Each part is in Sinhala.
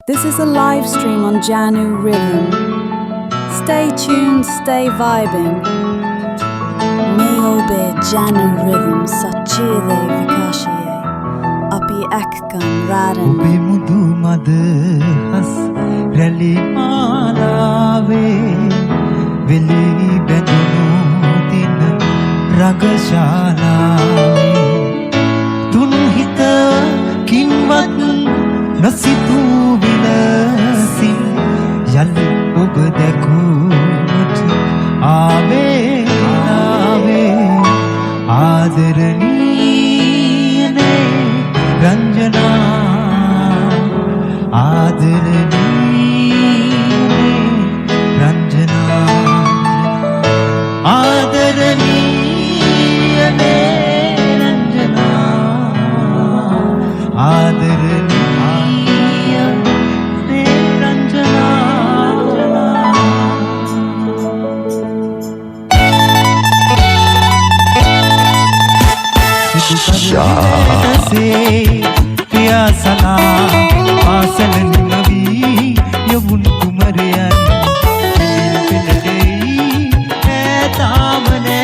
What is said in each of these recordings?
This is a live stream on Janu Rhythm. Stay tuned, stay vibing. Meobe Janu Rhythm Sachide Vikashiye Api Ekkan Radan Obe mudu madhas rali malave Veli bedunu din ragashalave Tun hita kinwat nasitu vilasin Yali ob dekut aave aave Adaraniye ne Ranjana Adaraniye Ranjana Adaraniye ne Ranjana Adaraniye ne Ranjana से प्यासला पासल नवी यमुन कुमरियन पिलडई है तामने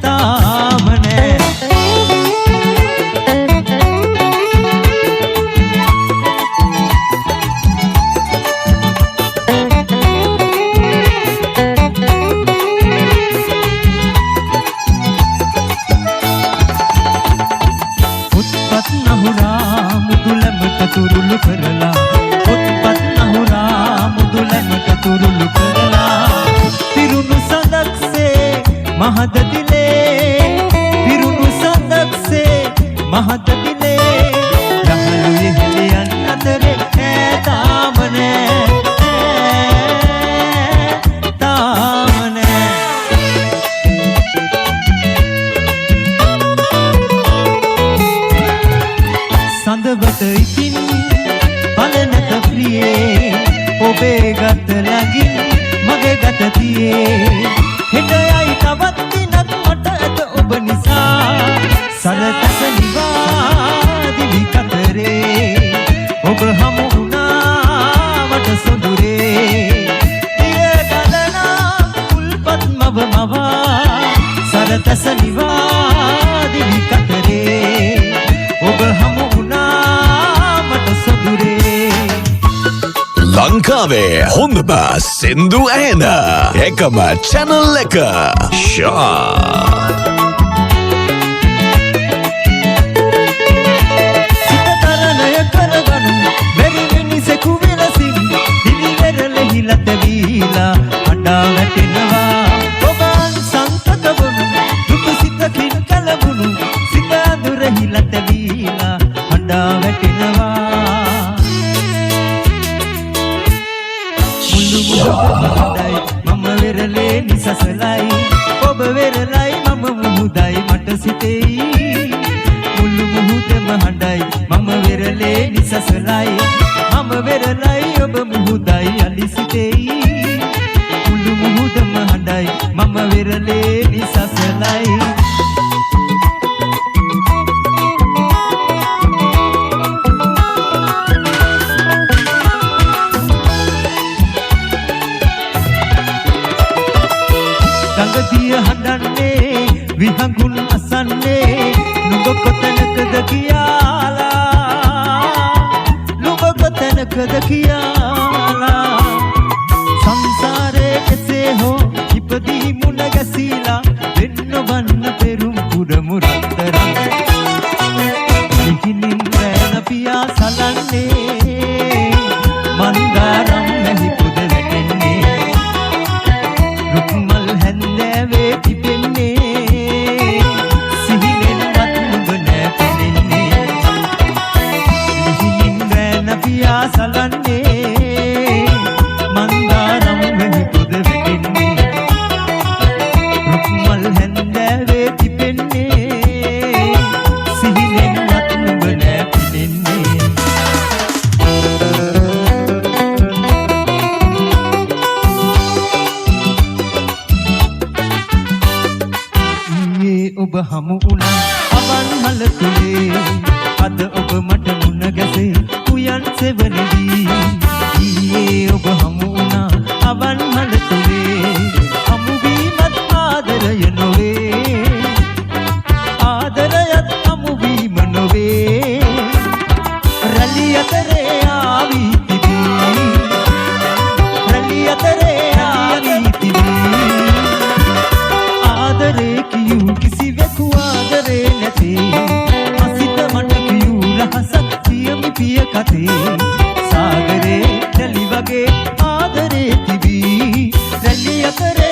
तामने तुरुल करला उत्पत नहुरा मुदुलन तुरुल करला तिरुनु सदक से महद दिले तिरुनु सदक से महद दिले रहलु यहलियन अंदरे है तामने तामने संदवत इतिन බලනත ප්‍රියේ ඔබේ ගත ලඟින් මගේ ගත තියේ හෙටයයි තවත් දිනක් මට ඇත ඔබ නිසා සරතස නිවාදිවි කතරේ ඔබ හමු වුණා මට සොඳුරේ දිය ගලනා කුල්පත් මව මවා සරතස නිවාදිවි කතරේ ඔබ හමු ලංකාවේ හොඳම සින්දු ඇහෙන එකම channel එක ෂා සිතතරණය කරගනු බැරි මිනිසෙකු වෙනසින් දිවිවැරලෙහිලා තැවීලා අඩා වැටෙනවා ඔබන් සංතක වුණු දුක සිතකින් කලබුණු සිත අඳුරෙහිලා තැවීලා අඩා වැටෙනවා මම වෙරළේ නිසසලයි ඔබ වෙරළයි මම මුහුදයි මට සිතෙයි මුළු මුහුදම හඬයි මම වෙරළේ නිසසලයි මම වෙරළයි ඔබ මුහුදයි අලි සිතෙයි මුළු මුහුදම හඬයි මම වෙරළේ නිසසලයි ගඟදිය හඬන්නේ විහඟුන් අසන්නේ නුඹ කොතැනකද කියලා නුඹ කොතැනකද කියලා සංසාරේ කෙසේ හෝ ඉපදී මුණ ගැසීලා වෙන්න වන්න පෙරුම් පුරමු රත්තරන් ඉහිනින් රැන පියා සලන්නේ මන්දාරම් මෙහි පුද වැටෙන්නේ රුක්මල් හැන්දෑවේ පිපෙන්නේ සිහිනෙන්වත් නුඹ නෑ පෙනෙන්නේ ඉහිනින් රැන පියා සලන්නේ මන්දාරම් මෙහි පුද වැටෙන්නේ රුක්මල් හැන්දෑවේ පිපෙන්නේ සිහිනෙන්වත් නුඹ නෑ පෙනෙන්නේ ඔබ හමු වුණා අවන්හල තුලේ අද ඔබ මට මුණ සැනසේ උයන් සෙවණදී ඊයේ ඔබ හමු වුණා අවන් හඬ තුලේ හමු වීමත් ආදරය නොවේ ආදරයත් හමු වීම නොවේ රැලි අතරේ ආවි තිබී රැලි අතරේ ආවි තිබී ආදරේ කියූ කිසිවෙකු ආදරේ නැතේ අසිත මට කියූ රහසක් පියමි පිය කතේ සාගරේ රැලි වගේ ආදරේ තිබී රැලි අතරේ